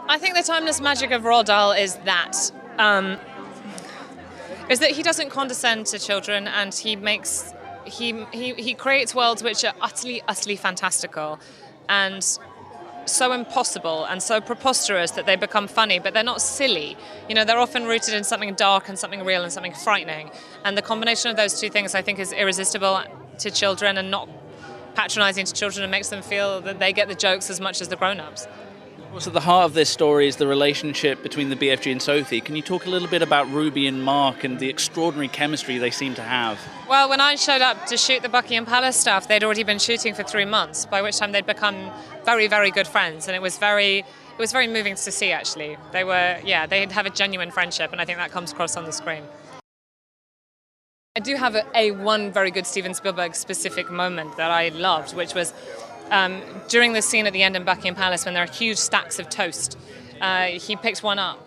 I think the timeless magic of Roald Dahl um, is that he doesn't condescend to children, and he creates worlds which are utterly fantastical, and so impossible and so preposterous that they become funny, but they're not silly. You know, they're often rooted in something dark and something real and something frightening. And the combination of those two things, I think, is irresistible to children and not patronizing to children, and makes them feel that they get the jokes as much as the grown-ups. What's at the heart of this story is the relationship between the BFG and Sophie. Can you talk a little bit about Ruby and Mark and the extraordinary chemistry they seem to have? Well, when I showed up to shoot the Buckingham Palace stuff, they'd already been shooting for 3 months, by which time they'd become very good friends, and it was very moving to see, actually. They'd have a genuine friendship, and I think that comes across on the screen. I do have one very good Steven Spielberg specific moment that I loved, which was during the scene at the end in Buckingham Palace when there are huge stacks of toast. He picked one up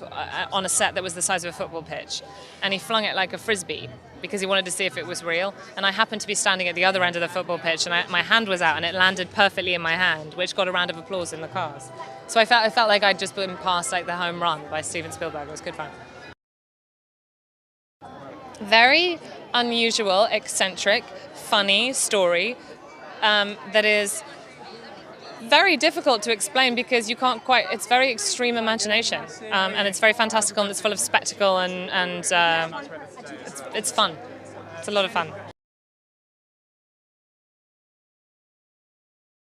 on a set that was the size of a football pitch, and he flung it like a frisbee because he wanted to see if it was real. And I happened to be standing at the other end of the football pitch, and my hand was out, and it landed perfectly in my hand, which got a round of applause in the cast. So I felt like I'd just been past like the home run by Steven Spielberg. It was good fun. Very unusual, eccentric, funny story that is very difficult to explain because you can't quite. It's very extreme imagination, and it's very fantastical, and it's full of spectacle, and it's fun. It's a lot of fun.